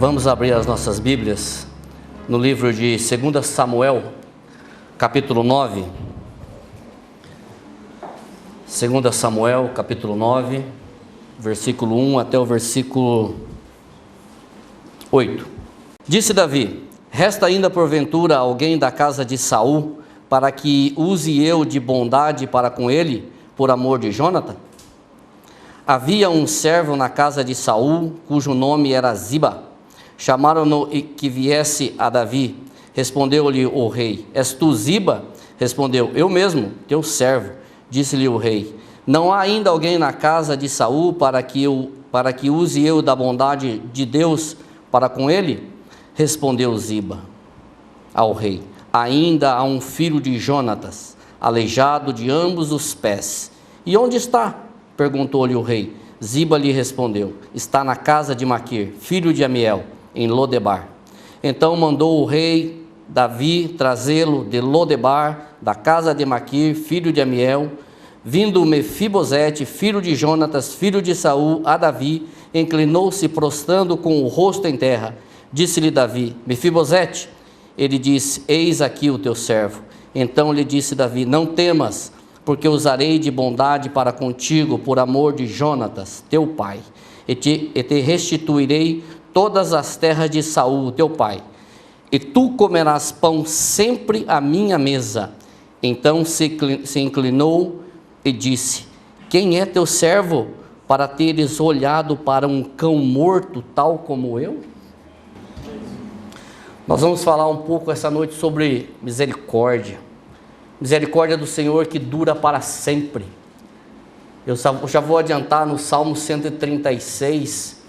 Vamos abrir as nossas Bíblias no livro de 2 Samuel, capítulo 9. 2 Samuel, capítulo 9, versículo 1 até o versículo 8. Disse Davi: resta ainda porventura alguém da casa de Saul, para que use eu de bondade para com ele, por amor de Jonatã? Havia um servo na casa de Saul, cujo nome era Ziba. Chamaram-no que viesse a Davi. Respondeu-lhe o rei: és tu Ziba? Respondeu: eu mesmo, teu servo. Disse-lhe o rei: não há ainda alguém na casa de Saul para que use eu da bondade de Deus para com ele? Respondeu Ziba ao rei: ainda há um filho de Jonatas, aleijado de ambos os pés. E onde está? Perguntou-lhe o rei. Ziba lhe respondeu: está na casa de Maquir, filho de Amiel, em Lodebar. Então mandou o rei Davi trazê-lo de Lodebar, da casa de Maquir, filho de Amiel. Vindo Mefibosete, filho de Jonatas, filho de Saul, a Davi, inclinou-se prostrando com o rosto em terra. Disse-lhe Davi: Mefibosete. Ele disse: eis aqui o teu servo. Então lhe disse Davi: não temas, porque usarei de bondade para contigo, por amor de Jonatas, teu pai, e te restituirei todas as terras de Saul, teu pai, e tu comerás pão sempre à minha mesa. Então se inclinou e disse: quem é teu servo, para teres olhado para um cão morto, tal como eu? Nós vamos falar um pouco essa noite sobre misericórdia. Misericórdia do Senhor que dura para sempre. Eu já vou adiantar no Salmo 136,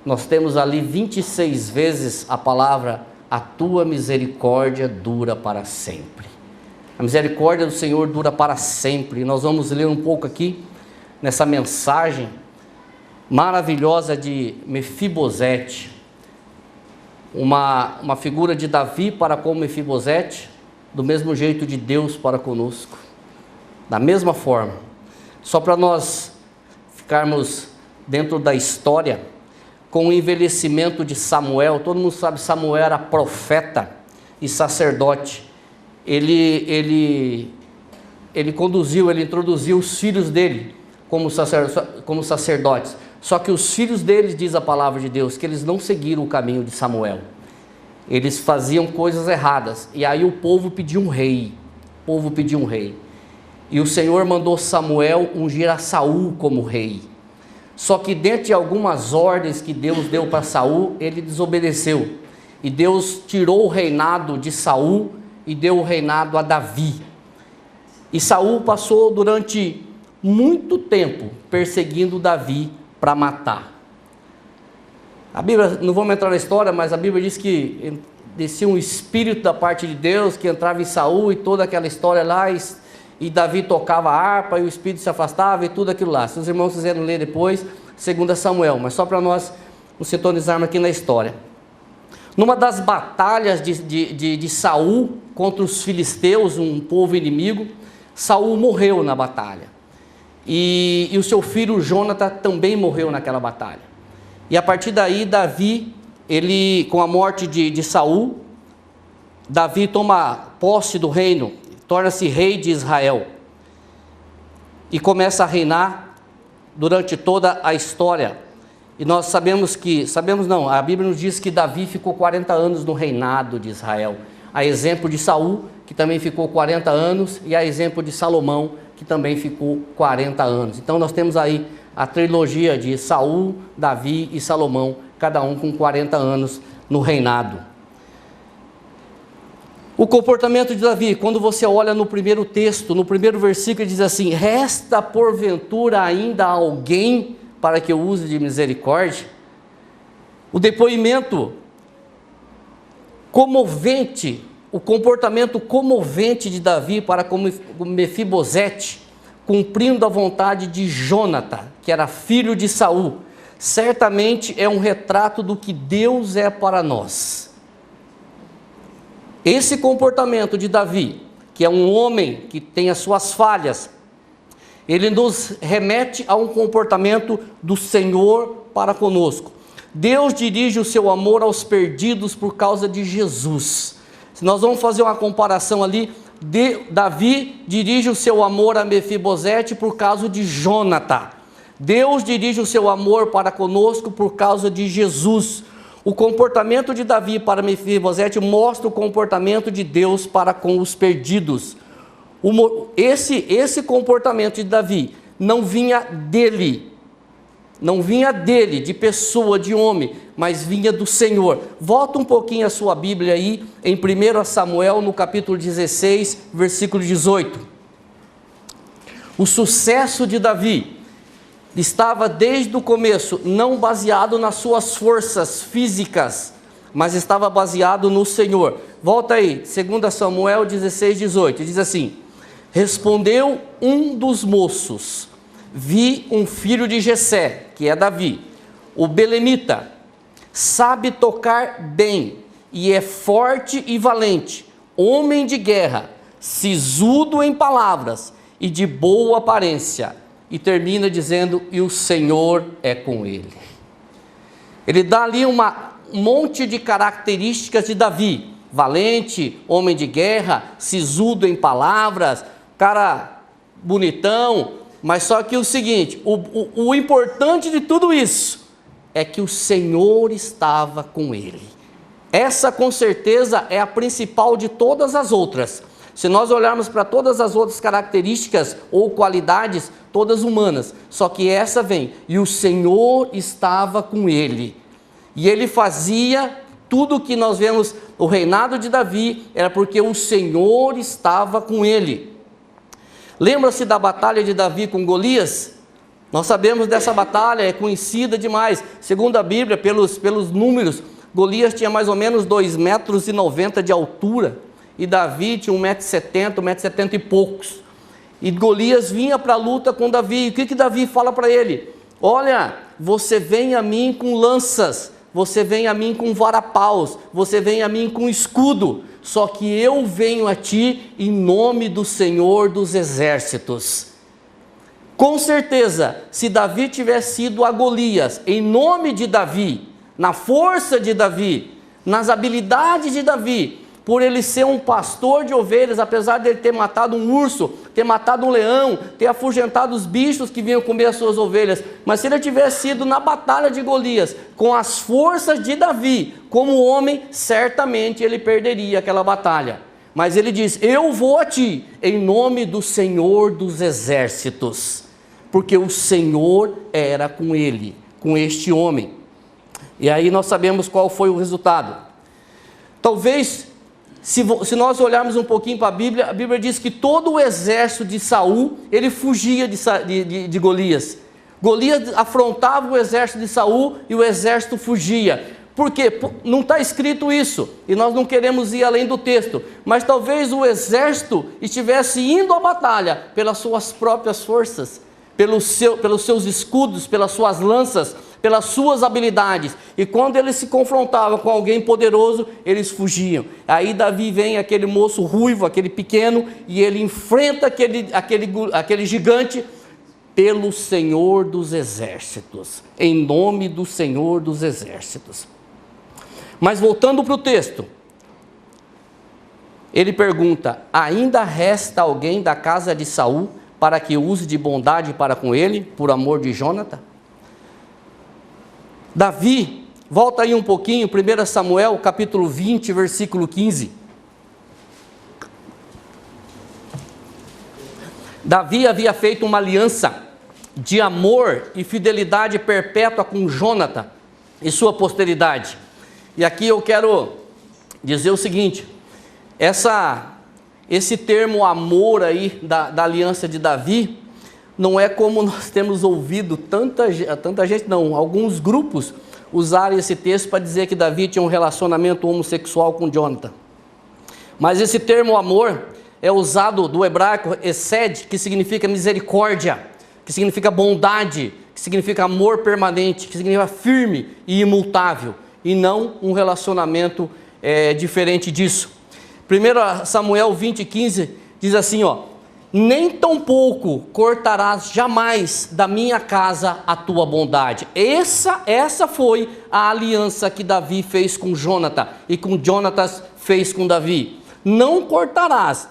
nós temos ali 26 vezes a palavra: a tua misericórdia dura para sempre. A misericórdia do Senhor dura para sempre. E nós vamos ler um pouco aqui, nessa mensagem maravilhosa de Mefibosete. Uma figura de Davi para com Mefibosete, do mesmo jeito de Deus para conosco, da mesma forma. Só para nós ficarmos dentro da história, com o envelhecimento de Samuel, todo mundo sabe, Samuel era profeta e sacerdote. Ele introduziu os filhos dele como sacerdotes. Só que os filhos deles, diz a palavra de Deus, que eles não seguiram o caminho de Samuel. Eles faziam coisas erradas. E aí o povo pediu um rei. E o Senhor mandou Samuel ungir a Saul como rei. Só que dentro de algumas ordens que Deus deu para Saul, ele desobedeceu. E Deus tirou o reinado de Saul e deu o reinado a Davi. E Saul passou durante muito tempo perseguindo Davi para matar. A Bíblia, não vamos entrar na história, mas a Bíblia diz que descia um espírito da parte de Deus que entrava em Saul e toda aquela história lá, e Davi tocava a harpa e o espírito se afastava e tudo aquilo lá. Se os irmãos quiserem ler depois, 2 Samuel, mas só para nós nos sintonizarmos aqui na história. Numa das batalhas de Saul contra os filisteus, um povo inimigo, Saul morreu na batalha. E o seu filho Jonatã também morreu naquela batalha. E a partir daí, Davi, com a morte de Saul, Davi toma posse do reino, torna-se rei de Israel e começa a reinar durante toda a história. E nós a Bíblia nos diz que Davi ficou 40 anos no reinado de Israel, a exemplo de Saul, que também ficou 40 anos, e a exemplo de Salomão, que também ficou 40 anos. Então nós temos aí a trilogia de Saul, Davi e Salomão, cada um com 40 anos no reinado. O comportamento de Davi, quando você olha no primeiro texto, no primeiro versículo, diz assim: resta porventura ainda alguém para que eu use de misericórdia? O depoimento comovente, o comportamento comovente de Davi para com Mefibosete, cumprindo a vontade de Jonatã, que era filho de Saul, certamente é um retrato do que Deus é para nós. Esse comportamento de Davi, que é um homem que tem as suas falhas, ele nos remete a um comportamento do Senhor para conosco. Deus dirige o seu amor aos perdidos por causa de Jesus. Se nós vamos fazer uma comparação ali, Davi dirige o seu amor a Mefibosete por causa de Jônatan. Deus dirige o seu amor para conosco por causa de Jesus. O comportamento de Davi para Mefibosete mostra o comportamento de Deus para com os perdidos. Esse comportamento de Davi não vinha dele, de pessoa, de homem, mas vinha do Senhor. Volta um pouquinho a sua Bíblia aí, em 1 Samuel, no capítulo 16, versículo 18. O sucesso de Davi estava desde o começo, não baseado nas suas forças físicas, mas estava baseado no Senhor. Volta aí, 2 Samuel 16, 18, diz assim: respondeu um dos moços: vi um filho de Jessé, que é Davi, o belemita, sabe tocar bem, e é forte e valente, homem de guerra, sisudo em palavras, e de boa aparência. E termina dizendo: e o Senhor é com ele. Ele dá ali um monte de características de Davi: valente, homem de guerra, sisudo em palavras, cara bonitão. Mas só que o seguinte, o importante de tudo isso é que o Senhor estava com ele. Essa com certeza é a principal de todas as outras. Se nós olharmos para todas as outras características ou qualidades, todas humanas, só que essa vem: e o Senhor estava com ele. E ele fazia tudo o que nós vemos, o reinado de Davi, era porque o Senhor estava com ele. Lembra-se da batalha de Davi com Golias? Nós sabemos dessa batalha, é conhecida demais. Segundo a Bíblia, pelos números, Golias tinha mais ou menos 2,90 metros de altura, e Davi tinha 1,70 m, 1,70 m e poucos. E Golias vinha para a luta com Davi. E o que Davi fala para ele? Olha, você vem a mim com lanças, você vem a mim com varapaus, você vem a mim com escudo, só que eu venho a ti em nome do Senhor dos Exércitos. Com certeza, se Davi tivesse ido a Golias em nome de Davi, na força de Davi, nas habilidades de Davi, por ele ser um pastor de ovelhas, apesar de ele ter matado um urso, ter matado um leão, ter afugentado os bichos que vinham comer as suas ovelhas, mas se ele tivesse ido na batalha de Golias, com as forças de Davi, como homem, certamente ele perderia aquela batalha. Mas ele diz: eu vou a ti, em nome do Senhor dos Exércitos, porque o Senhor era com ele, com este homem. E aí nós sabemos qual foi o resultado. Talvez, se nós olharmos um pouquinho para a Bíblia diz que todo o exército de Saul, ele fugia de Golias. Golias afrontava o exército de Saul e o exército fugia. Por quê? Não está escrito isso, e nós não queremos ir além do texto, mas talvez o exército estivesse indo à batalha pelas suas próprias forças, pelos seus escudos, pelas suas lanças, pelas suas habilidades, e quando eles se confrontavam com alguém poderoso, eles fugiam. Aí Davi vem, aquele moço ruivo, aquele pequeno, e ele enfrenta aquele gigante, pelo Senhor dos Exércitos, em nome do Senhor dos Exércitos. Mas voltando para o texto, ele pergunta: ainda resta alguém da casa de Saul para que use de bondade para com ele, por amor de Jônatan? Davi, volta aí um pouquinho, 1 Samuel, capítulo 20, versículo 15. Davi havia feito uma aliança de amor e fidelidade perpétua com Jônatan e sua posteridade. E aqui eu quero dizer o seguinte: esse termo amor aí da aliança de Davi, não é como nós temos ouvido tanta gente, não, alguns grupos usarem esse texto para dizer que Davi tinha um relacionamento homossexual com Jônatan. Mas esse termo amor é usado do hebraico esed, que significa misericórdia, que significa bondade, que significa amor permanente, que significa firme e imutável, e não um relacionamento diferente disso. 1 Samuel 20, 15 diz assim, nem tampouco cortarás jamais da minha casa a tua bondade. Essa foi a aliança que Davi fez com Jônatas e com Jonatas fez com Davi. Não cortarás,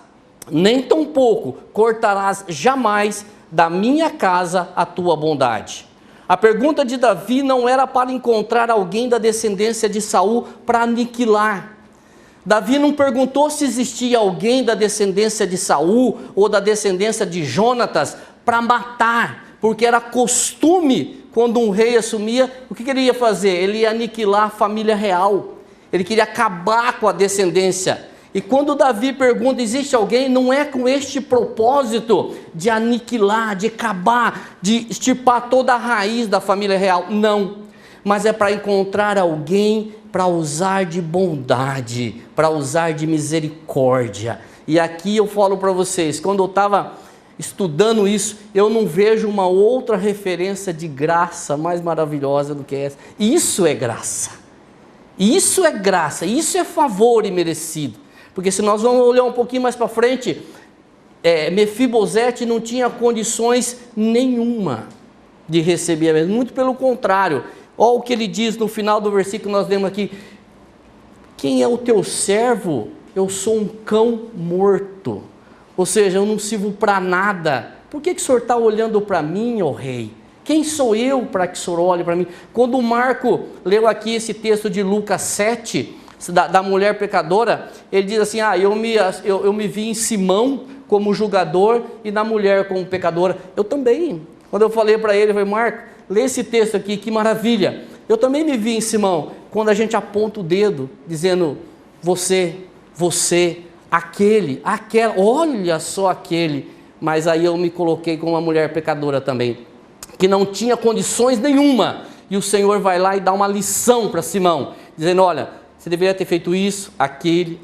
nem tampouco cortarás jamais da minha casa a tua bondade. A pergunta de Davi não era para encontrar alguém da descendência de Saul para aniquilar. Davi não perguntou se existia alguém da descendência de Saul ou da descendência de Jonatas para matar, porque era costume, quando um rei assumia, o que ele ia fazer? Ele ia aniquilar a família real, ele queria acabar com a descendência. E quando Davi pergunta, existe alguém? Não é com este propósito de aniquilar, de acabar, de extirpar toda a raiz da família real, não. Mas é para encontrar alguém para usar de bondade, para usar de misericórdia. E aqui eu falo para vocês, quando eu estava estudando isso, eu não vejo uma outra referência de graça mais maravilhosa do que essa. Isso é graça, isso é graça, isso é favor imerecido. Porque se nós vamos olhar um pouquinho mais para frente, Mefibosete não tinha condições nenhuma de receber a mesma, muito pelo contrário. Olha o que ele diz no final do versículo que nós lemos aqui: quem é o teu servo? Eu sou um cão morto, ou seja, eu não sirvo para nada. Por que o senhor está olhando para mim, ó rei? Quem sou eu para que o senhor olhe para mim? Quando o Marco leu aqui esse texto de Lucas 7, da mulher pecadora, ele diz assim: eu me vi em Simão como julgador e na mulher como pecadora. Eu também, quando eu falei para ele, eu falei: Marco, lê esse texto aqui, que maravilha. Eu também me vi em Simão, quando a gente aponta o dedo, dizendo: você, aquele, aquela, olha só aquele. Mas aí eu me coloquei como uma mulher pecadora também, que não tinha condições nenhuma. E o Senhor vai lá e dá uma lição para Simão, dizendo: olha, você deveria ter feito isso, aquilo,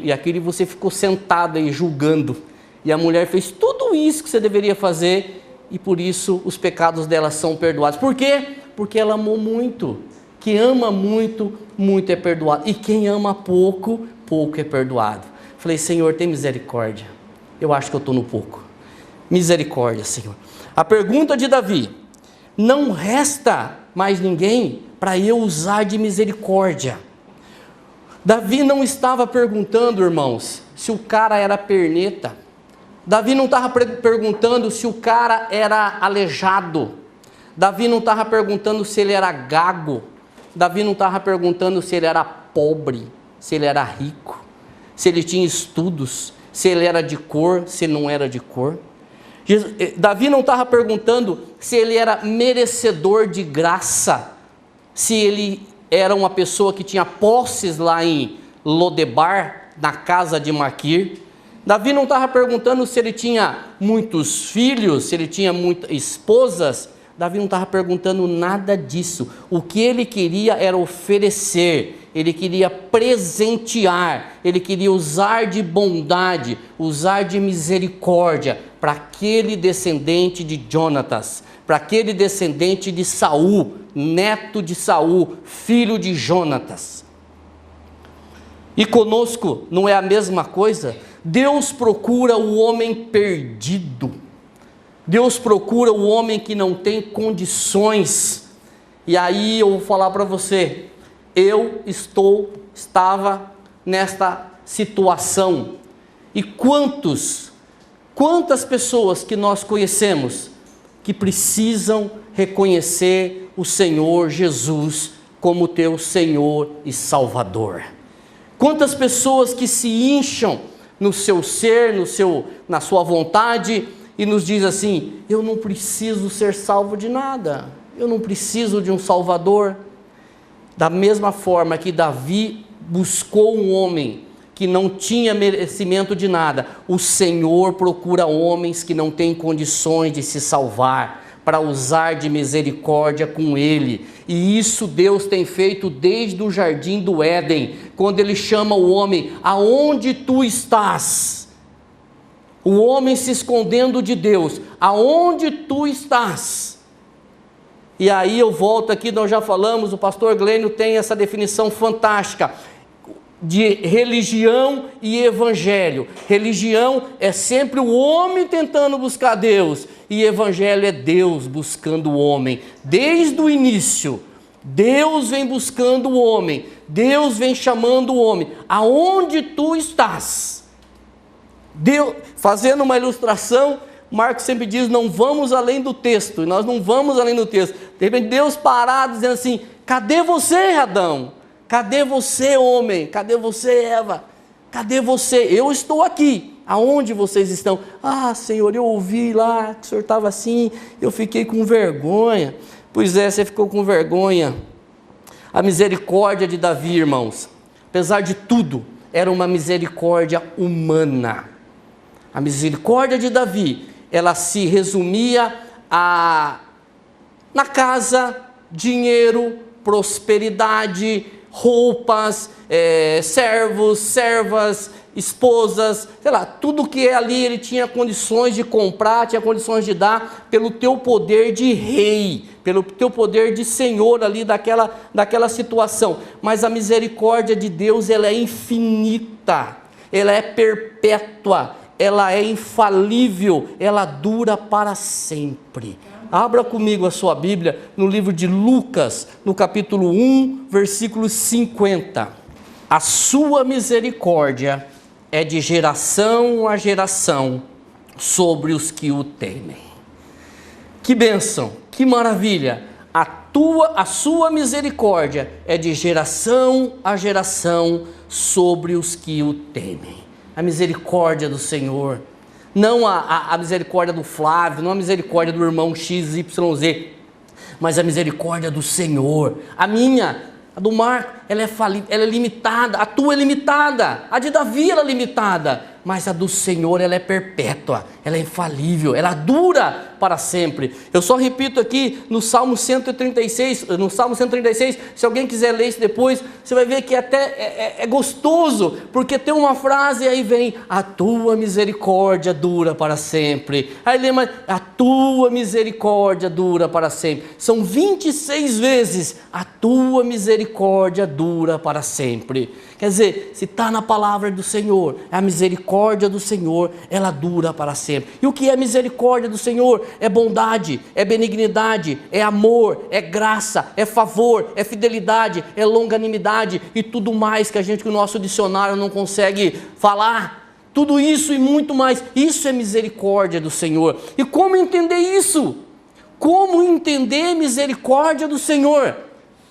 e você ficou sentado aí julgando. E a mulher fez tudo isso que você deveria fazer, e por isso os pecados dela são perdoados. Por quê? Porque ela amou muito. Quem ama muito, muito é perdoado. E quem ama pouco, pouco é perdoado. Falei: Senhor, tem misericórdia. Eu acho que eu estou no pouco. Misericórdia, Senhor. A pergunta de Davi: não resta mais ninguém para eu usar de misericórdia. Davi não estava perguntando, irmãos, se o cara era perneta. Davi não estava perguntando se o cara era aleijado. Davi não estava perguntando se ele era gago. Davi não estava perguntando se ele era pobre, se ele era rico, se ele tinha estudos, se ele era de cor, se não era de cor. Davi não estava perguntando se ele era merecedor de graça, se ele era uma pessoa que tinha posses lá em Lodebar, na casa de Maquir. Davi não estava perguntando se ele tinha muitos filhos, se ele tinha muitas esposas. Davi não estava perguntando nada disso. O que ele queria era oferecer, ele queria presentear, ele queria usar de bondade, usar de misericórdia para aquele descendente de Jonatas, para aquele descendente de Saul, neto de Saul, filho de Jonatas. E conosco não é a mesma coisa? Deus procura o homem perdido. Deus procura o homem que não tem condições. E aí eu vou falar para você, eu estava nesta situação. E quantas pessoas que nós conhecemos que precisam reconhecer o Senhor Jesus como teu Senhor e Salvador. Quantas pessoas que se incham no seu ser, na sua vontade, e nos diz assim: eu não preciso ser salvo de nada, eu não preciso de um Salvador. Da mesma forma que Davi buscou um homem que não tinha merecimento de nada, o Senhor procura homens que não têm condições de se salvar, para usar de misericórdia com ele. E isso Deus tem feito desde o jardim do Éden, quando ele chama o homem: aonde tu estás? O homem se escondendo de Deus: aonde tu estás? E aí eu volto aqui, nós já falamos, o pastor Glênio tem essa definição fantástica. de religião e evangelho. Religião é sempre o homem tentando buscar Deus, e evangelho é Deus buscando o homem. Desde o início, Deus vem buscando o homem, Deus vem chamando o homem. Aonde tu estás? Deus, fazendo uma ilustração, Marcos sempre diz, não vamos além do texto, e nós não vamos além do texto. De repente Deus parado dizendo assim, cadê você, Adão? Cadê você, homem? Cadê você, Eva? Cadê você? Eu estou aqui. Aonde vocês estão? Ah, Senhor, eu ouvi lá que o Senhor estava assim, eu fiquei com vergonha. Pois é, você ficou com vergonha. A misericórdia de Davi, irmãos, apesar de tudo, era uma misericórdia humana. A misericórdia de Davi, ela se resumia na casa, dinheiro, prosperidade, roupas, servos, servas, esposas, sei lá, tudo que é ali ele tinha condições de comprar, tinha condições de dar pelo teu poder de rei, pelo teu poder de senhor ali daquela situação. Mas a misericórdia de Deus, ela é infinita, ela é perpétua, ela é infalível, ela dura para sempre. Abra comigo a sua Bíblia no livro de Lucas, no capítulo 1, versículo 50. A sua misericórdia é de geração a geração sobre os que o temem. Que bênção, que maravilha! A sua misericórdia é de geração a geração sobre os que o temem. A misericórdia do Senhor. Não a misericórdia do Flávio, não a misericórdia do irmão XYZ, mas a misericórdia do Senhor. A minha, a do Marco, ela é limitada, a tua é limitada, a de Davi ela é limitada, mas a do Senhor ela é perpétua, ela é infalível, ela dura para sempre. Eu só repito aqui no Salmo 136, se alguém quiser ler isso depois, você vai ver que até é gostoso, porque tem uma frase e aí vem, a tua misericórdia dura para sempre. Aí lembra, a tua misericórdia dura para sempre. São 26 vezes, a tua misericórdia dura para sempre. Quer dizer, se está na palavra do Senhor, a misericórdia do Senhor, ela dura para sempre. E o que é misericórdia do Senhor? É bondade, é benignidade, é amor, é graça, é favor, é fidelidade, é longanimidade e tudo mais que o nosso dicionário não consegue falar. Tudo isso e muito mais, isso é misericórdia do Senhor. E como entender isso? Como entender misericórdia do Senhor?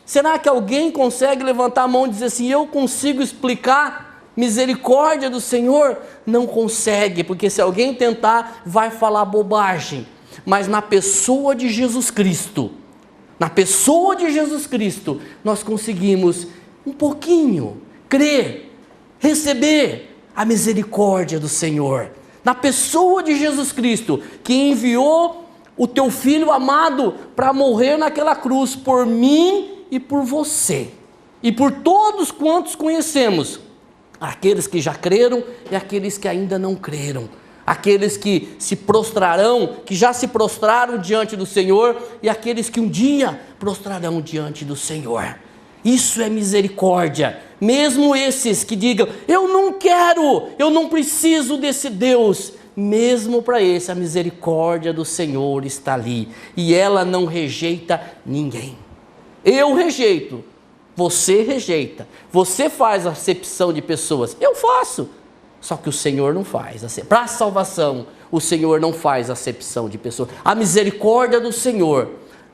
Será que alguém consegue levantar a mão e dizer assim, eu consigo explicar misericórdia do Senhor? Não consegue, porque se alguém tentar, vai falar bobagem. Mas na pessoa de Jesus Cristo, nós conseguimos um pouquinho crer, receber a misericórdia do Senhor. Na pessoa de Jesus Cristo, que enviou o teu Filho amado para morrer naquela cruz por mim e por você, e por todos quantos conhecemos, aqueles que já creram e aqueles que ainda não creram, aqueles que se prostrarão, que já se prostraram diante do Senhor, e aqueles que um dia prostrarão diante do Senhor. Isso é misericórdia. Mesmo esses que digam, eu não quero, eu não preciso desse Deus, mesmo para esse, a misericórdia do Senhor está ali, e ela não rejeita ninguém. Eu rejeito, você rejeita, você faz acepção de pessoas, eu faço, só que o Senhor não faz. Para a salvação, o Senhor não faz acepção de pessoas. A misericórdia do Senhor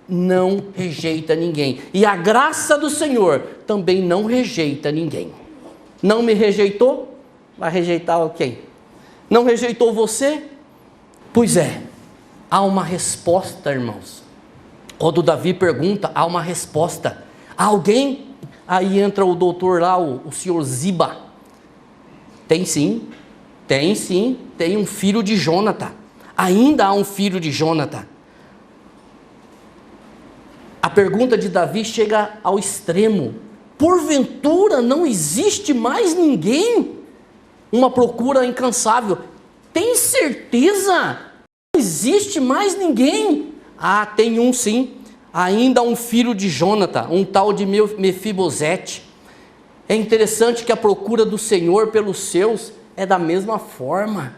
não rejeita ninguém, e a graça do Senhor também não rejeita ninguém. Não me rejeitou? Vai rejeitar quem? Não rejeitou você? Pois é, há uma resposta, irmãos. Quando Davi pergunta, há uma resposta. Há alguém? Aí entra o doutor lá, o senhor Ziba. Tem sim, tem um filho de Jônatan. Ainda há um filho de Jônatan. A pergunta de Davi chega ao extremo. Porventura não existe mais ninguém? Uma procura incansável. Tem certeza? Não existe mais ninguém? Ah, tem um sim. Ainda um filho de Jônatan, um tal de Mefibosete. É interessante que a procura do Senhor pelos seus é da mesma forma.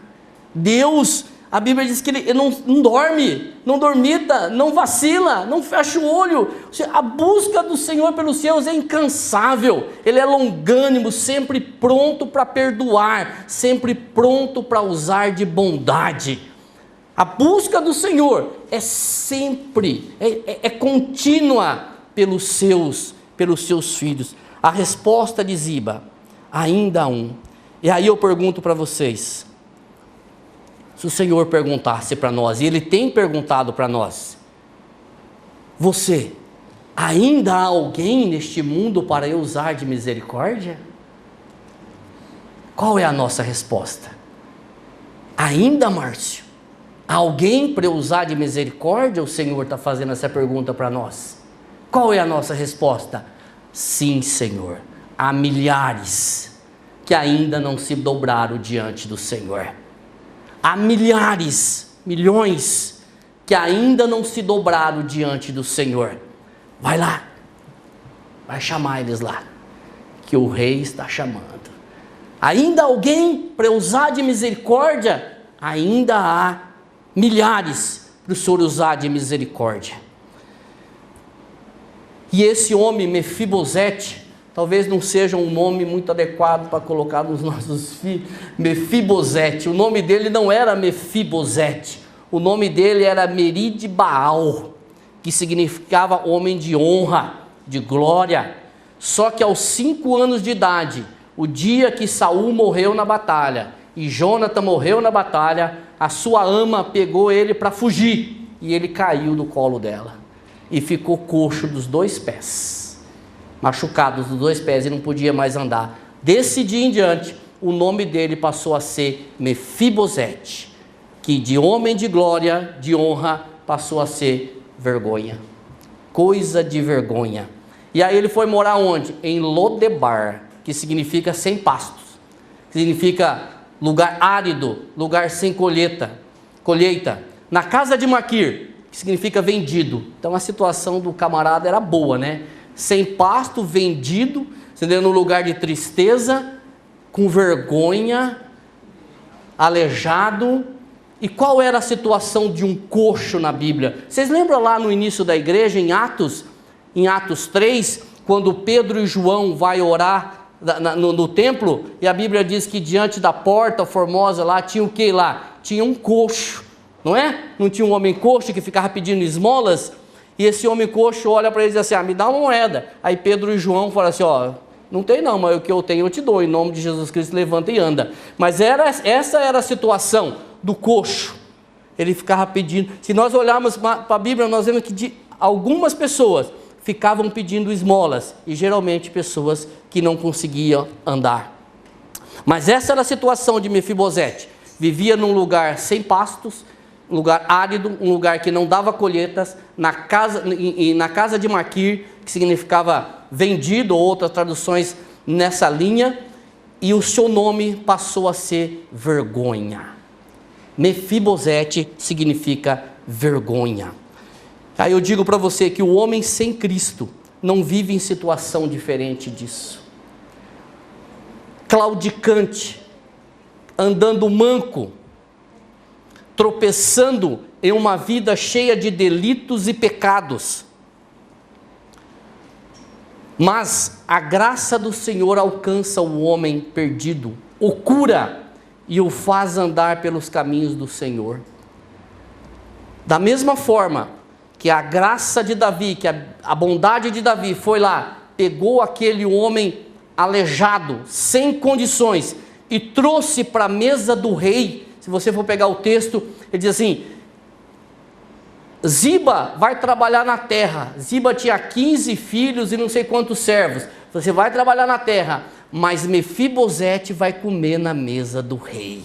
Deus, a Bíblia diz que Ele não dorme, não dormita, não vacila, não fecha o olho. A busca do Senhor pelos seus é incansável. Ele é longânimo, sempre pronto para perdoar, sempre pronto para usar de bondade. A busca do Senhor é sempre, é contínua pelos seus filhos. A resposta de Ziba, ainda há um. E aí eu pergunto para vocês, se o Senhor perguntasse para nós, e Ele tem perguntado para nós, você, ainda há alguém neste mundo para eu usar de misericórdia? Qual é a nossa resposta? Ainda, Márcio? Há alguém para eu usar de misericórdia? O Senhor está fazendo essa pergunta para nós. Qual é a nossa resposta? Sim, Senhor, há milhares que ainda não se dobraram diante do Senhor. Há milhares, milhões que ainda não se dobraram diante do Senhor. Vai lá, vai chamar eles lá, que o rei está chamando. Ainda há alguém para usar de misericórdia? Ainda há milhares para o Senhor usar de misericórdia. E esse homem, Mefibosete, talvez não seja um nome muito adequado para colocar nos nossos filhos. Mefibosete, o nome dele não era Mefibosete, o nome dele era Merib-Baal, que significava homem de honra, de glória. Só que aos 5 anos de idade, o dia que Saul morreu na batalha, e Jonathan morreu na batalha, a sua ama pegou ele para fugir, e ele caiu do colo dela. E ficou coxo dos 2 pés, machucado dos 2 pés e não podia mais andar. Desse dia em diante, o nome dele passou a ser Mefibosete, que de homem de glória, de honra, passou a ser vergonha, coisa de vergonha. E aí ele foi morar onde? Em Lodebar, que significa sem pastos, significa lugar árido, lugar sem colheita. Na casa de Maquir, que significa vendido. Então a situação do camarada era boa, né? Sem pasto, vendido, entendeu? Num lugar de tristeza, com vergonha, aleijado. E qual era a situação de um coxo na Bíblia? Vocês lembram lá no início da igreja, em Atos 3, quando Pedro e João vai orar no templo, e a Bíblia diz que diante da porta formosa lá, tinha o que lá? Tinha um coxo. Não é? Não tinha um homem coxo que ficava pedindo esmolas? E esse homem coxo olha para ele e diz assim, me dá uma moeda. Aí Pedro e João falam assim, não tem não, mas o que eu tenho eu te dou, em nome de Jesus Cristo levanta e anda. Mas essa era a situação do coxo. Ele ficava pedindo. Se nós olharmos para a Bíblia, nós vemos que algumas pessoas ficavam pedindo esmolas, e geralmente pessoas que não conseguiam andar. Mas essa era a situação de Mefibosete. Vivia num lugar sem pastos, um lugar árido, um lugar que não dava colheitas, na casa de Maquir, que significava vendido, ou outras traduções nessa linha, e o seu nome passou a ser vergonha. Mefibosete significa vergonha. Aí eu digo para você que o homem sem Cristo não vive em situação diferente disso. Claudicante, andando manco, tropeçando em uma vida cheia de delitos e pecados. Mas a graça do Senhor alcança o homem perdido, o cura e o faz andar pelos caminhos do Senhor. Da mesma forma que a graça de Davi, que a bondade de Davi foi lá, pegou aquele homem aleijado, sem condições, e trouxe para a mesa do rei. Se você for pegar o texto, ele diz assim, Ziba vai trabalhar na terra. Ziba tinha 15 filhos e não sei quantos servos. Você vai trabalhar na terra, mas Mefibosete vai comer na mesa do rei.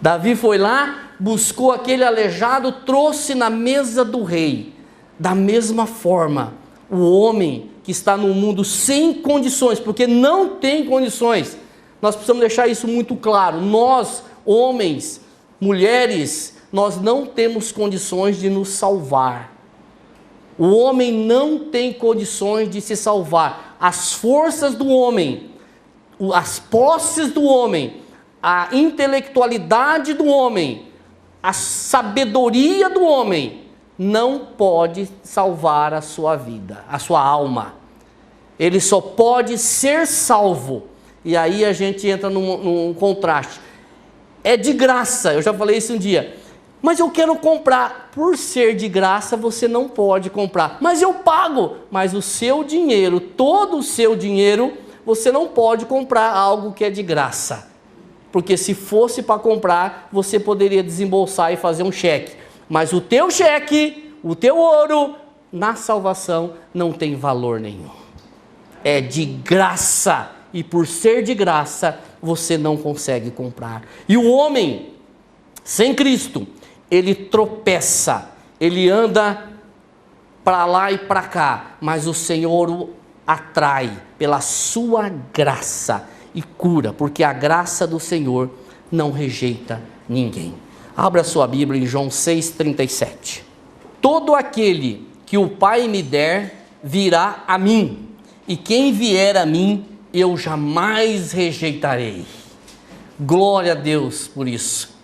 Davi foi lá, buscou aquele aleijado, trouxe na mesa do rei. Da mesma forma, o homem que está no mundo sem condições, porque não tem condições, nós precisamos deixar isso muito claro. Nós, homens, mulheres, nós não temos condições de nos salvar. O homem não tem condições de se salvar. as forças do homem, as posses do homem, a intelectualidade do homem, a sabedoria do homem, não pode salvar a sua vida, a sua alma. Ele só pode ser salvo. E aí a gente entra num contraste. É de graça, eu já falei isso um dia. Mas eu quero comprar. Por ser de graça, você não pode comprar. Mas eu pago. Mas o seu dinheiro, todo o seu dinheiro, você não pode comprar algo que é de graça. Porque se fosse para comprar, você poderia desembolsar e fazer um cheque. Mas o teu cheque, o teu ouro, na salvação, não tem valor nenhum. É de graça. E por ser de graça, você não consegue comprar. E o homem, sem Cristo, ele tropeça, ele anda para lá e para cá, mas o Senhor o atrai pela sua graça e cura, porque a graça do Senhor não rejeita ninguém. Abra sua Bíblia em João 6,37. Todo aquele que o Pai me der, virá a mim, e quem vier a mim, eu jamais rejeitarei. Glória a Deus por isso.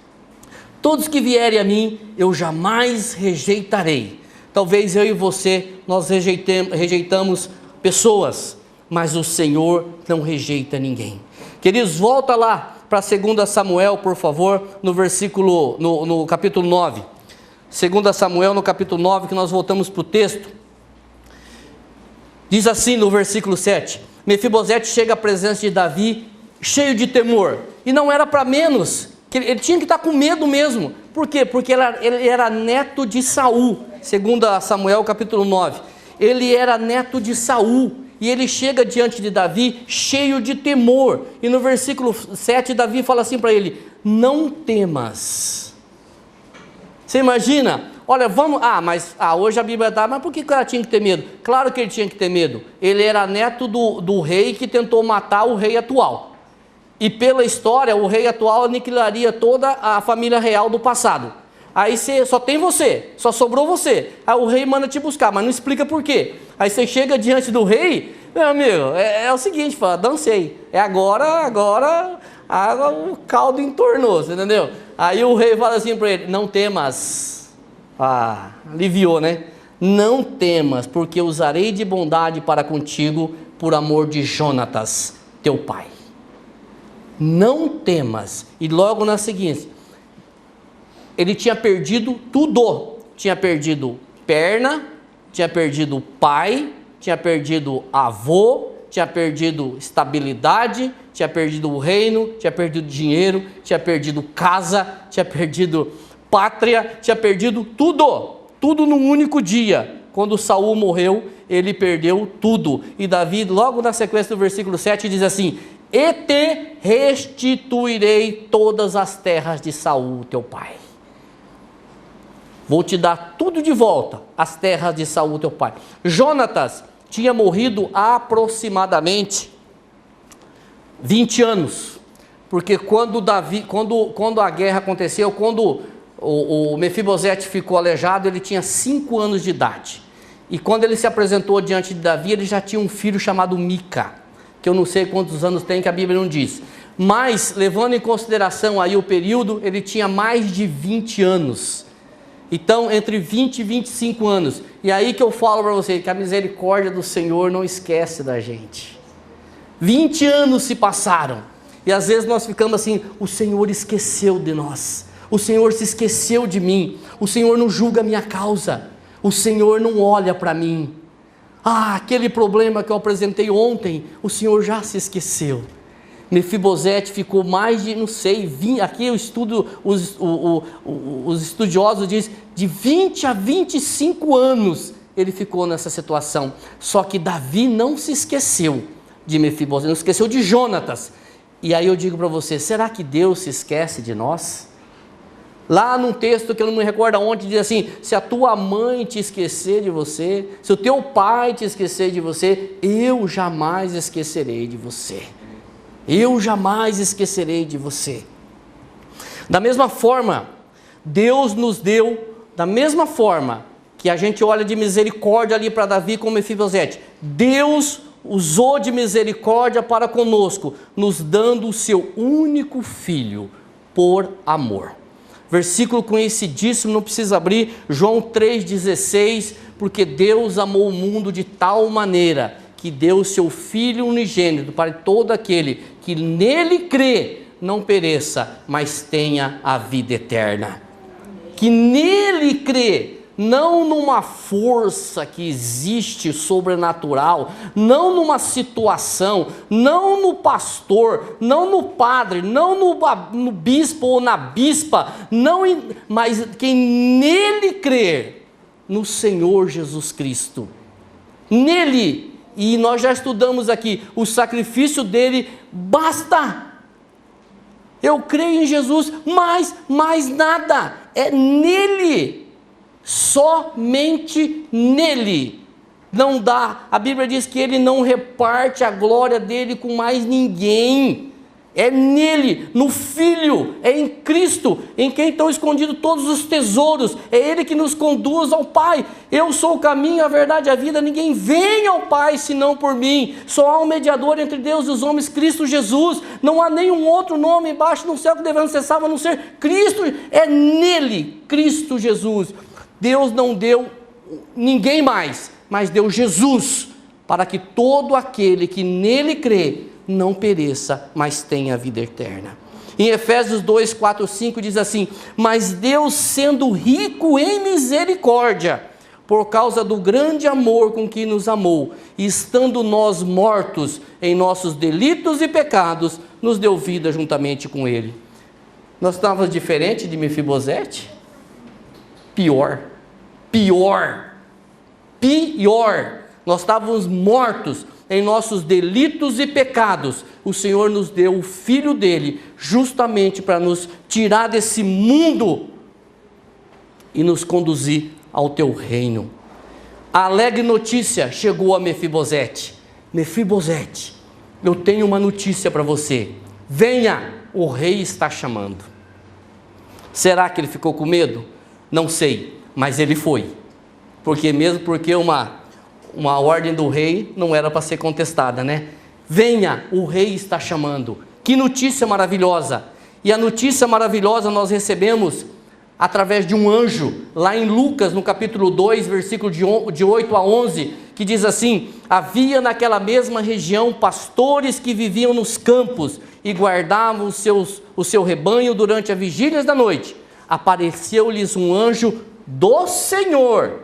Todos que vierem a mim, eu jamais rejeitarei. Talvez eu e você, nós rejeitamos pessoas, mas o Senhor não rejeita ninguém. Queridos, volta lá para 2 Samuel, por favor, no capítulo 9. 2 Samuel, no capítulo 9, que nós voltamos para o texto. Diz assim no versículo 7, Mefibosete chega à presença de Davi, cheio de temor, e não era para menos, ele tinha que estar com medo mesmo. Por quê? Porque ele era neto de Saul, 2 Samuel capítulo 9, ele era neto de Saul, e ele chega diante de Davi, cheio de temor, e no versículo 7, Davi fala assim para ele, não temas. Você imagina? Olha, hoje a Bíblia dá, mas por que o cara tinha que ter medo? Claro que ele tinha que ter medo. Ele era neto do rei que tentou matar o rei atual. E pela história, o rei atual aniquilaria toda a família real do passado. Aí só tem você, só sobrou você. Aí o rei manda te buscar, mas não explica por quê. Aí você chega diante do rei, meu amigo, é o seguinte, fala, dancei. É agora o caldo entornou, você entendeu? Aí o rei fala assim para ele, não temas. Aliviou, né? Não temas, porque usarei de bondade para contigo, por amor de Jonatas, teu pai. Não temas. E logo na seguinte, ele tinha perdido tudo. Tinha perdido perna, tinha perdido pai, tinha perdido avô, tinha perdido estabilidade, tinha perdido o reino, tinha perdido dinheiro, tinha perdido casa, tinha perdido pátria, tinha perdido tudo num único dia. Quando Saul morreu, ele perdeu tudo. E Davi, logo na sequência do versículo 7, diz assim, e te restituirei todas as terras de Saul, teu pai. Vou te dar tudo de volta, as terras de Saul, teu pai. Jonatas tinha morrido aproximadamente 20 anos. Porque quando a guerra aconteceu, quando o Mefibosete ficou aleijado, ele tinha 5 anos de idade. E quando ele se apresentou diante de Davi, ele já tinha um filho chamado Mica, que eu não sei quantos anos tem, que a Bíblia não diz. Mas, levando em consideração aí o período, ele tinha mais de 20 anos. Então, entre 20 e 25 anos. E aí que eu falo para você, que a misericórdia do Senhor não esquece da gente. 20 anos se passaram. E às vezes nós ficamos assim, o Senhor esqueceu de nós. O Senhor se esqueceu de mim. O Senhor não julga a minha causa. O Senhor não olha para mim. Aquele problema que eu apresentei ontem, o Senhor já se esqueceu. Mefibosete ficou mais de, não sei, 20, aqui eu estudo, os estudiosos dizem, de 20 a 25 anos ele ficou nessa situação. Só que Davi não se esqueceu de Mefibosete, não se esqueceu de Jonatas. E aí eu digo para você, será que Deus se esquece de nós? Lá num texto que eu não me recordo onde, diz assim, se a tua mãe te esquecer de você, se o teu pai te esquecer de você, eu jamais esquecerei de você. Eu jamais esquecerei de você. Da mesma forma, Deus nos deu, da mesma forma que a gente olha de misericórdia ali para Davi com Mefibosete, Deus usou de misericórdia para conosco, nos dando o seu único Filho por amor. Versículo conhecidíssimo, não precisa abrir, João 3,16, porque Deus amou o mundo de tal maneira que deu o seu Filho unigênito para todo aquele que nele crê, não pereça, mas tenha a vida eterna. Que nele crê, não numa força que existe sobrenatural, não numa situação, não no pastor, não no padre, não no bispo ou na bispa, mas quem nele crer, no Senhor Jesus Cristo. Nele, e nós já estudamos aqui, o sacrifício dele basta. Eu creio em Jesus, mas mais nada, é nele. Somente nele. Não dá, a Bíblia diz que ele não reparte a glória dele com mais ninguém. É nele, no Filho, é em Cristo, em quem estão escondidos todos os tesouros. É ele que nos conduz ao Pai. Eu sou o caminho, a verdade e a vida. Ninguém vem ao Pai senão por mim. Só há um mediador entre Deus e os homens, Cristo Jesus. Não há nenhum outro nome embaixo no céu que devemos ser salvo a não ser Cristo. É nele, Cristo Jesus. Deus não deu ninguém mais, mas deu Jesus, para que todo aquele que nele crê não pereça, mas tenha a vida eterna. Em Efésios 2, 4, 5 diz assim: mas Deus, sendo rico em misericórdia, por causa do grande amor com que nos amou, e estando nós mortos em nossos delitos e pecados, nos deu vida juntamente com ele. Nós estávamos diferente de Mefibosete? Pior. Nós estávamos mortos em nossos delitos e pecados. O Senhor nos deu o Filho dele, justamente para nos tirar desse mundo e nos conduzir ao teu reino. A alegre notícia chegou a Mefibosete. Mefibosete, eu tenho uma notícia para você. Venha, o rei está chamando. Será que ele ficou com medo? Não sei. Mas ele foi, porque uma ordem do rei não era para ser contestada, né? Venha, o rei está chamando. Que notícia maravilhosa! E a notícia maravilhosa nós recebemos através de um anjo, lá em Lucas, no capítulo 2, versículo de 8 a 11, que diz assim: havia naquela mesma região pastores que viviam nos campos e guardavam o seu rebanho durante as vigílias da noite. Apareceu-lhes um anjo do Senhor,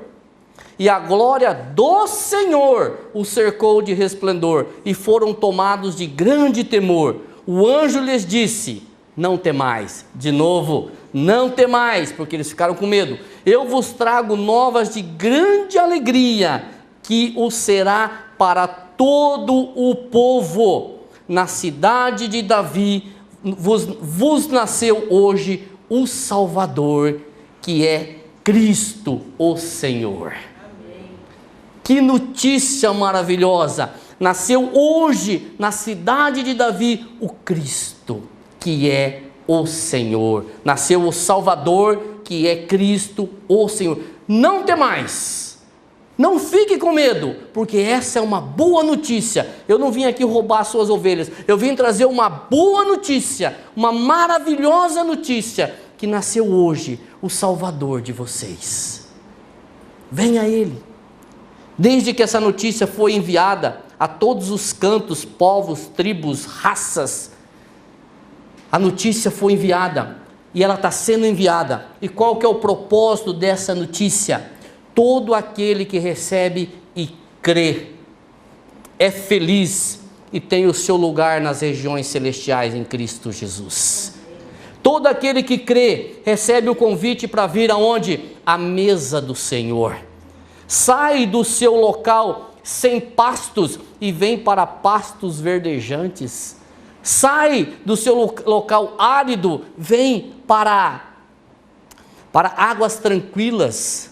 e a glória do Senhor os cercou de resplendor, e foram tomados de grande temor. O anjo lhes disse: não temais. De novo, não temais, porque eles ficaram com medo. Eu vos trago novas de grande alegria, que o será para todo o povo. Na cidade de Davi vos nasceu hoje o Salvador, que é Cristo, o Senhor. Amém. Que notícia maravilhosa! Nasceu hoje na cidade de Davi o Cristo, que é o Senhor. Nasceu o Salvador, que é Cristo, o Senhor. Não temais, não fique com medo, porque essa é uma boa notícia. Eu não vim aqui roubar suas ovelhas, eu vim trazer uma boa notícia, uma maravilhosa notícia, que nasceu hoje o Salvador de vocês. Venha a Ele. Desde que essa notícia foi enviada a todos os cantos, povos, tribos, raças, a notícia foi enviada e ela está sendo enviada. E qual que é o propósito dessa notícia? Todo aquele que recebe e crê é feliz e tem o seu lugar nas regiões celestiais em Cristo Jesus. Todo aquele que crê recebe o convite para vir aonde? À mesa do Senhor. Sai do seu local sem pastos e vem para pastos verdejantes. Sai do seu local árido, vem para águas tranquilas.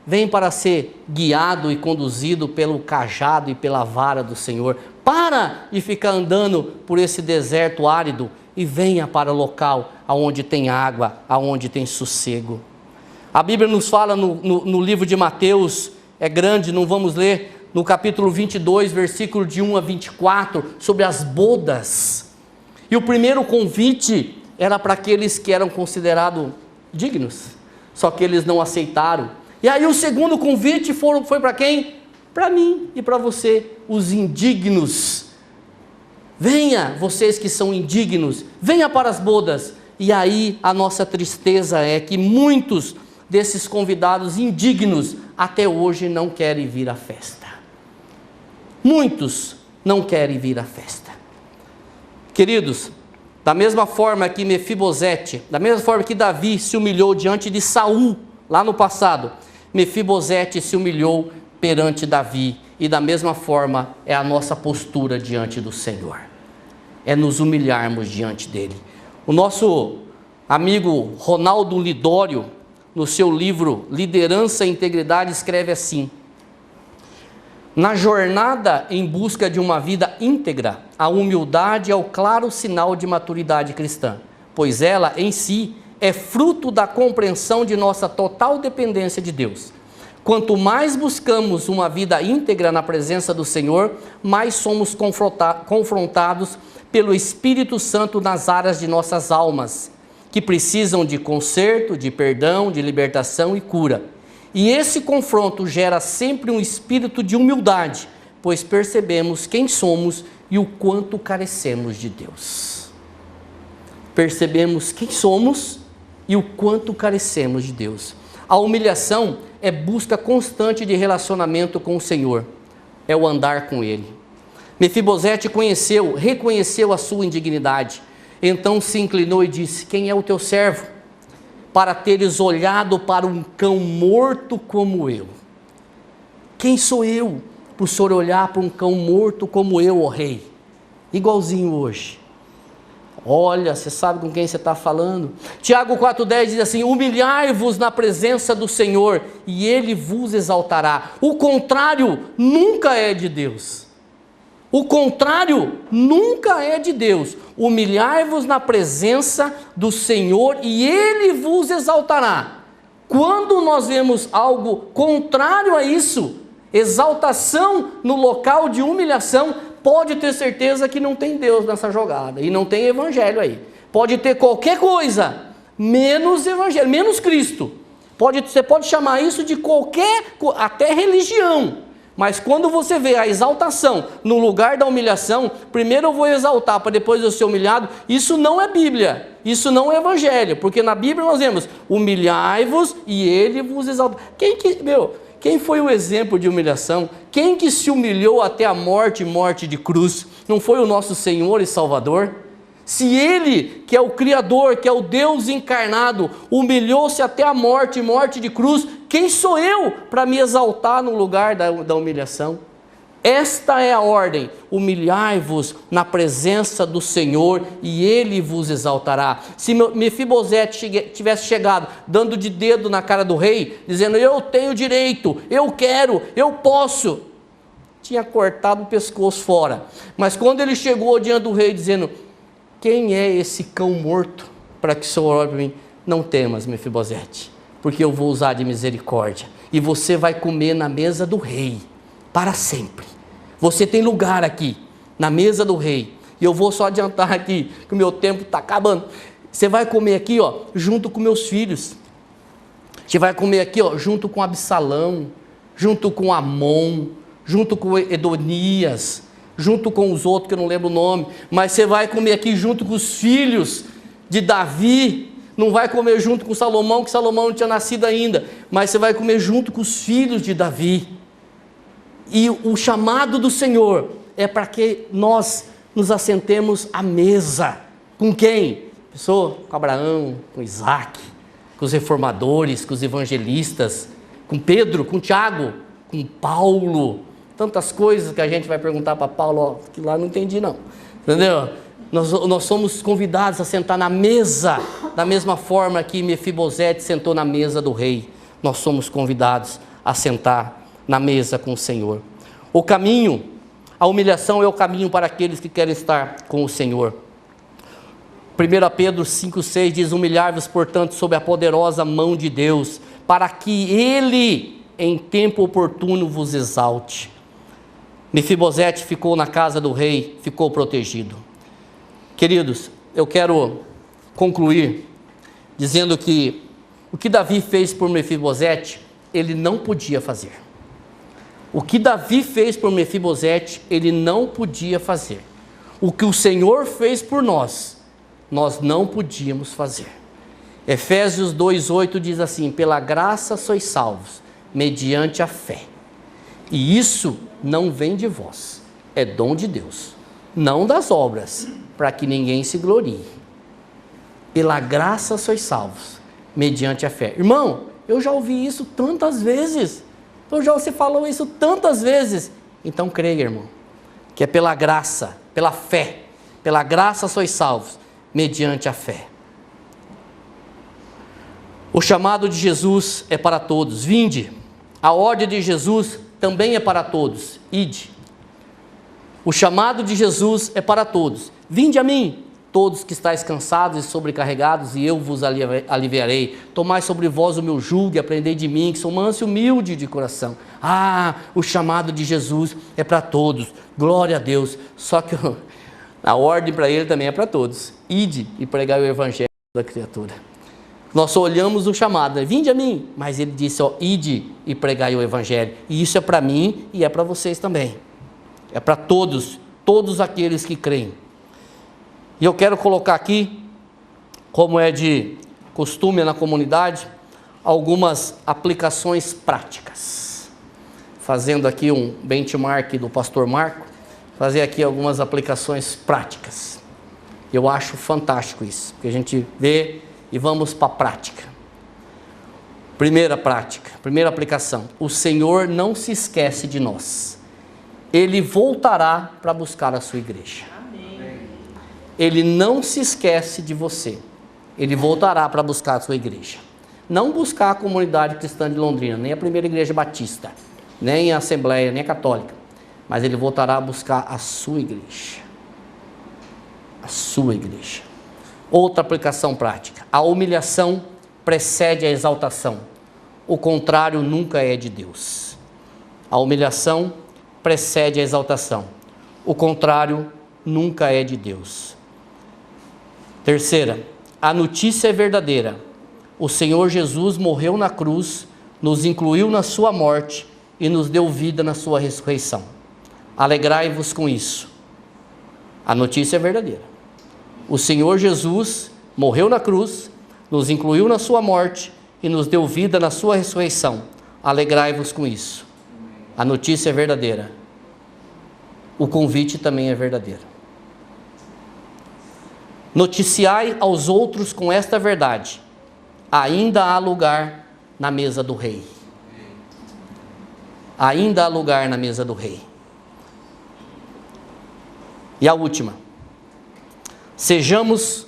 Vem para ser guiado e conduzido pelo cajado e pela vara do Senhor. Para de ficar andando por esse deserto árido e venha para o local onde tem água, onde tem sossego. A Bíblia nos fala no livro de Mateus, é grande, não vamos ler, no capítulo 22, versículo de 1 a 24, sobre as bodas. E o primeiro convite era para aqueles que eram considerados dignos, só que eles não aceitaram. E aí o segundo convite foi para quem? Para mim e para você, os indignos. Venha, vocês que são indignos, venha para as bodas. E aí a nossa tristeza é que muitos desses convidados indignos até hoje não querem vir à festa. Muitos não querem vir à festa. Queridos, da mesma forma que Mefibosete, da mesma forma que Davi se humilhou diante de Saul, lá no passado, Mefibosete se humilhou perante Davi, e da mesma forma é a nossa postura diante do Senhor, é nos humilharmos diante dele. O nosso amigo Ronaldo Lidório, no seu livro Liderança e Integridade, escreve assim: na jornada em busca de uma vida íntegra, a humildade é o claro sinal de maturidade cristã, pois ela em si é fruto da compreensão de nossa total dependência de Deus. Quanto mais buscamos uma vida íntegra na presença do Senhor, mais somos confrontados pelo Espírito Santo nas áreas de nossas almas, que precisam de conserto, de perdão, de libertação e cura. E esse confronto gera sempre um espírito de humildade, pois percebemos quem somos e o quanto carecemos de Deus. Percebemos quem somos e o quanto carecemos de Deus. A humilhação é busca constante de relacionamento com o Senhor, é o andar com Ele. Mefibosete reconheceu a sua indignidade, então se inclinou e disse: quem é o teu servo, para teres olhado para um cão morto como eu? Quem sou eu, para o Senhor olhar para um cão morto como eu, ó rei? Igualzinho hoje. Olha, você sabe com quem você está falando? Tiago 4,10 diz assim: humilhai-vos na presença do Senhor, e Ele vos exaltará. O contrário nunca é de Deus. O contrário nunca é de Deus. Humilhai-vos na presença do Senhor e Ele vos exaltará. Quando nós vemos algo contrário a isso, exaltação no local de humilhação, pode ter certeza que não tem Deus nessa jogada e não tem evangelho aí. Pode ter qualquer coisa, menos evangelho, menos Cristo. Você pode chamar isso de qualquer, até religião. Mas quando você vê a exaltação no lugar da humilhação, primeiro eu vou exaltar para depois eu ser humilhado, isso não é Bíblia, isso não é Evangelho, porque na Bíblia nós vemos: humilhai-vos e Ele vos exaltará. Quem foi o exemplo de humilhação? Quem que se humilhou até a morte de cruz? Não foi o nosso Senhor e Salvador? Se Ele, que é o Criador, que é o Deus encarnado, humilhou-se até a morte de cruz, quem sou eu para me exaltar no lugar da humilhação? Esta é a ordem: humilhai-vos na presença do Senhor e Ele vos exaltará. Se Mefibosete tivesse chegado dando de dedo na cara do rei, dizendo: eu tenho direito, eu quero, eu posso, tinha cortado o pescoço fora. Mas quando ele chegou diante do rei dizendo: quem é esse cão morto para que o Senhor olhe para mim? Não temas, Mefibosete, porque eu vou usar de misericórdia, e você vai comer na mesa do rei, para sempre. Você tem lugar aqui, na mesa do rei, e eu vou só adiantar aqui, que o meu tempo está acabando. Você vai comer aqui, ó, junto com meus filhos. Você vai comer aqui, ó, junto com Absalão, junto com Amon, junto com Edonias, junto com os outros que eu não lembro o nome, mas você vai comer aqui junto com os filhos de Davi. Não vai comer junto com Salomão, que Salomão não tinha nascido ainda, mas você vai comer junto com os filhos de Davi. E o chamado do Senhor é para que nós nos assentemos à mesa. Com quem? Pessoa, com Abraão, com Isaac, com os reformadores, com os evangelistas, com Pedro, com Tiago, com Paulo. Tantas coisas que a gente vai perguntar para Paulo, ó, que lá não entendi não, entendeu? Nós somos convidados a sentar na mesa, da mesma forma que Mefibosete sentou na mesa do rei. Nós somos convidados a sentar na mesa com o Senhor. O caminho, a humilhação é o caminho para aqueles que querem estar com o Senhor. 1 Pedro 5,6 diz: humilhai-vos, portanto, sob a poderosa mão de Deus, para que Ele, em tempo oportuno, vos exalte. Mefibosete ficou na casa do rei, ficou protegido. Queridos, eu quero concluir dizendo que o que Davi fez por Mefibosete, ele não podia fazer. O que Davi fez por Mefibosete, ele não podia fazer. O que o Senhor fez por nós, nós não podíamos fazer. Efésios 2:8 diz assim: pela graça sois salvos, mediante a fé. E isso não vem de vós, é dom de Deus, não das obras, para que ninguém se glorie. Pela graça sois salvos, mediante a fé. Irmão, eu já ouvi isso tantas vezes. Você falou isso tantas vezes. Então creia, irmão, que é pela graça, pela fé. Pela graça sois salvos, mediante a fé. O chamado de Jesus é para todos. Vinde. A ordem de Jesus também é para todos. Ide. O chamado de Jesus é para todos. Vinde a mim, todos que estáis cansados e sobrecarregados, e eu vos aliviarei. Tomai sobre vós o meu jugo e aprendei de mim, que sou manso e humilde de coração. O chamado de Jesus é para todos. Glória a Deus. Só que a ordem para ele também é para todos. Ide e pregai o evangelho da criatura. Nós só olhamos o chamado, né? Vinde a mim, mas ele disse, ide e pregai o evangelho. E isso é para mim e é para vocês também. É para todos, todos aqueles que creem. E eu quero colocar aqui, como é de costume na comunidade, algumas aplicações práticas. Fazendo aqui um benchmark do pastor Marco, fazer aqui algumas aplicações práticas. Eu acho fantástico isso, porque a gente vê e vamos para a prática. Primeira prática, primeira aplicação. O Senhor não se esquece de nós. Ele voltará para buscar a sua igreja. Amém. Ele não se esquece de você. Ele voltará para buscar a sua igreja. Não buscar a comunidade cristã de Londrina, nem a primeira igreja batista, nem a assembleia, nem a católica. Mas ele voltará a buscar a sua igreja. A sua igreja. Outra aplicação prática. A humilhação precede a exaltação. O contrário nunca é de Deus. A humilhação precede a exaltação. O contrário nunca é de Deus. Terceira, a notícia é verdadeira. O Senhor Jesus morreu na cruz, nos incluiu na sua morte e nos deu vida na sua ressurreição. Alegrai-vos com isso. A notícia é verdadeira. O Senhor Jesus morreu na cruz, nos incluiu na sua morte e nos deu vida na sua ressurreição. Alegrai-vos com isso. A notícia é verdadeira. O convite também é verdadeiro. Noticiai aos outros com esta verdade. Ainda há lugar na mesa do rei. Ainda há lugar na mesa do rei. E a última. Sejamos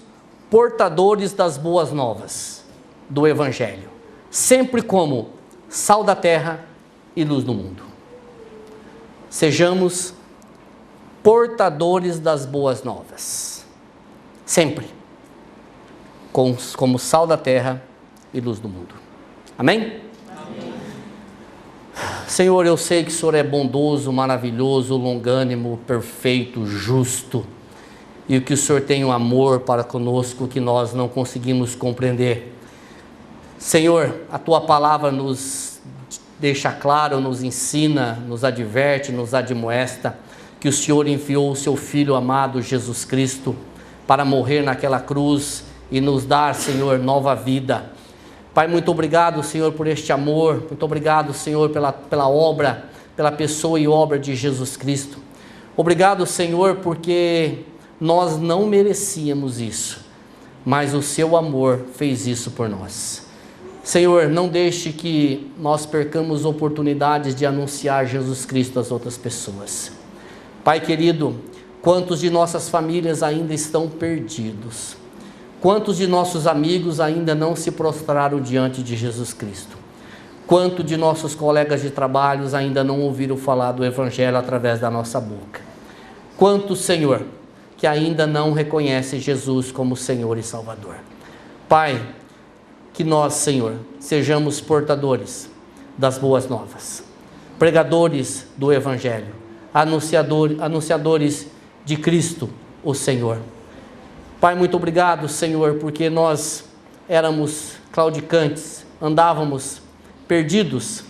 portadores das boas novas do Evangelho, sempre como sal da terra e luz do mundo. Sejamos portadores das boas novas, sempre, como sal da terra e luz do mundo. Amém? Amém. Senhor, eu sei que o Senhor é bondoso, maravilhoso, longânimo, perfeito, justo, e que o Senhor tem um amor para conosco que nós não conseguimos compreender. Senhor, a Tua palavra nos deixa claro, nos ensina, nos adverte, nos admoesta, que o Senhor enviou o Seu Filho amado Jesus Cristo para morrer naquela cruz e nos dar, Senhor, nova vida. Pai, muito obrigado, Senhor, por este amor, muito obrigado, Senhor, pela obra, pela pessoa e obra de Jesus Cristo. Obrigado, Senhor, porque nós não merecíamos isso, mas o Seu amor fez isso por nós. Senhor, não deixe que nós percamos oportunidades de anunciar Jesus Cristo às outras pessoas. Pai querido, quantos de nossas famílias ainda estão perdidos? Quantos de nossos amigos ainda não se prostraram diante de Jesus Cristo? Quantos de nossos colegas de trabalho ainda não ouviram falar do Evangelho através da nossa boca? Quantos, Senhor, que ainda não reconhece Jesus como Senhor e Salvador. Pai, que nós, Senhor, sejamos portadores das boas novas, pregadores do Evangelho, anunciadores de Cristo, o Senhor. Pai, muito obrigado, Senhor, porque nós éramos claudicantes, andávamos perdidos,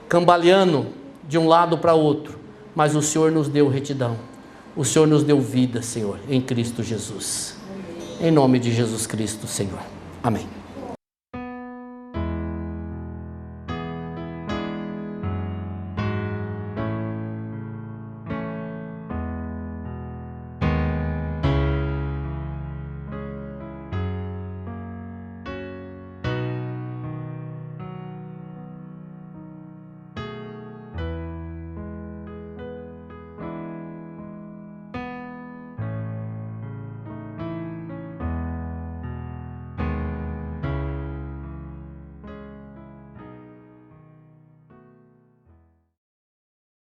cambaleando de um lado para outro, mas o Senhor nos deu retidão, o Senhor nos deu vida, Senhor, em Cristo Jesus. Em nome de Jesus Cristo, Senhor. Amém.